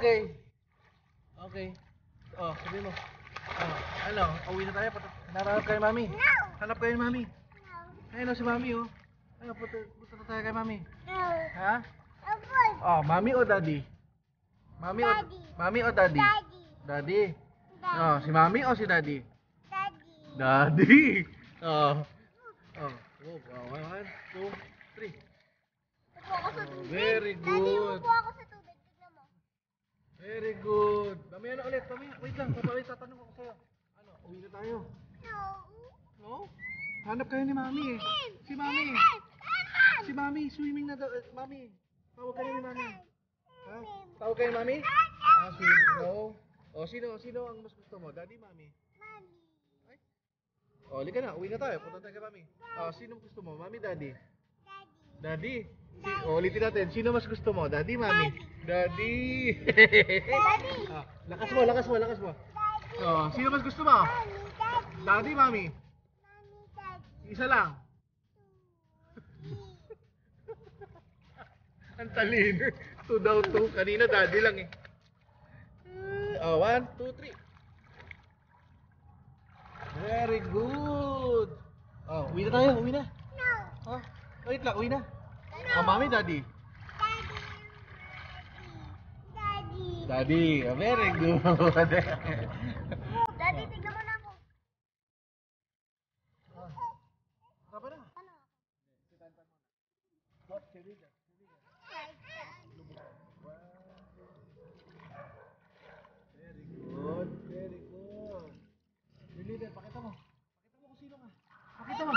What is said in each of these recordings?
Okay. Okay. Oh, sabi mo. Oh, ano? Uwi na tayo. Hanap kayo, Mami. No. Hanap kayo, Mami. No. Ayun o si Mami, oh. Ayun, punta na tayo kay Mami. No. Ha? Apple. Oh, Mami o Daddy? Mami o Daddy. Mami o Daddy? Daddy. Daddy. Oh, si Mami o si Daddy? Daddy. Daddy. Oh. Oh. Oh, 1, 2, 3. Upo ako sa tubig. Very Daddy, good. upo ako sa tubig. Tignan mo. Very good. Mamaya na ulit. Mamaya. Wait lang. Papawait. Tatanong ako sa'yo. Ano? Uwi na tayo. No. No? Hanap kayo ni Mami eh. Si Mami. Si Mami. Swimming na daw. Mami. Tawag kayo ni Mami. Ha? Tawag kayo ni Mami? Ah, swimming. No. O, sino ang mas gusto mo? Daddy, Mami? Mami. Ay. O, halika na. Uwi na tayo. Punta tayo kay Mami. Sino gusto mo? Mami, Daddy? Daddy. Daddy? Ulitin natin. Sino mas gusto mo? Daddy, Mami? Daddy. Daddy. Lakas mo, lakas mo, lakas mo. Sino mas gusto mo? Mami. Daddy. Daddy, Mami? Mami. Daddy. Isa lang. Ang talino. 2 daw 2. Kanina Daddy lang eh. 1, 2, 3. Very good. Uwi na tayo. Uwi na. No. Wait lang. Uwi na. Mami, Daddy? Daddy. Daddy. Very good. Daddy, tignan mo na ako. Tapa na. Ano? Hot, siliga. Very good. Very good. Leader, pakita mo. Pakita mo kung sino ka. Pakita mo.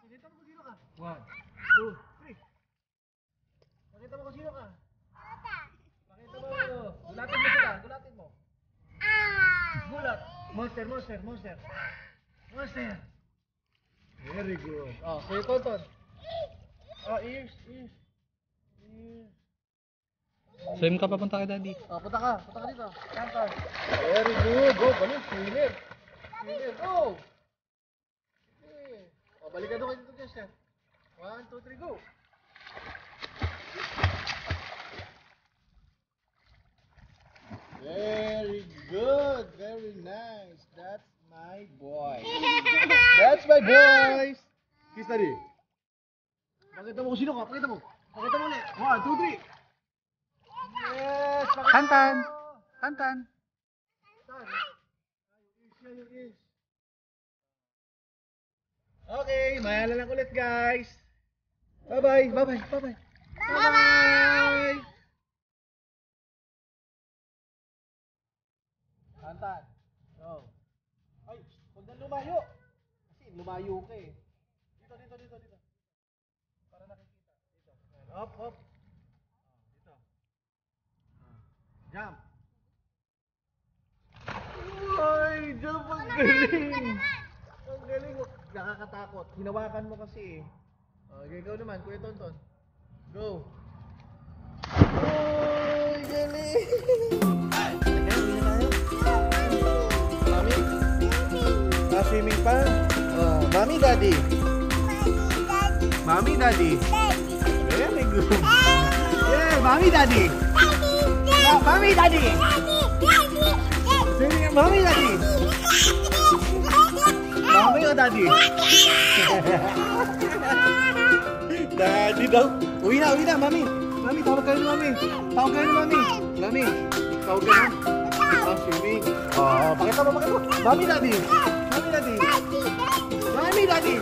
Pakita mo kung sino ka. 1, 2, 3. Pakita mo kung sino ka. Pakita mo. Gulatin mo sila. Gulatin mo. Gulat. Monster, monster, monster. Monster. Very good. Sa'yo, Tonton. Ears, ears. Ears. Swim ka papunta kay Daddy. Punta ka dito. Kantar. Very good. Go, balik. Swimmer. Swimmer, go. Okay. Balikan doon kayo dito, Jess. 1, 2, 3, go. Very good. Very nice. That's my boy. That's my boys. Kiss Daddy. Pakita mo kung sino ka. Pakita mo. Pakita mo ulit. 1, 2, 3. Yes. Tantan. Tantan. Okay, mayala lang ulit guys. Bye-bye. Bye-bye. Bye-bye. Bye-bye. Tantan. Go. Ay, huwag na lumayo. Kasi lumayo ka eh. Dito. Para nakikita. Dito. Up, up. Dito. Jump. Ay, jump. Ang galing. Ang galing. Nakakatakot. Hinawakan mo kasi eh. Okay, ikaw naman, Kuya Tonton. Go. Ay, galing. Mami? Swimming pa? Mami, Daddy? Mami, Daddy? Very good. Yeah, Mami, Daddy? Mami, Daddy? Swimming, Mami, Daddy? Mami o Daddy? Daddy daw. Uwi na, Mami. Mami, tawag kayo ni Mami. Tawag kayo ni Mami. Mami, tawag kayo. Swimming. Pakita mo. Mami, Daddy. Mami, Daddy. Mami, Daddy.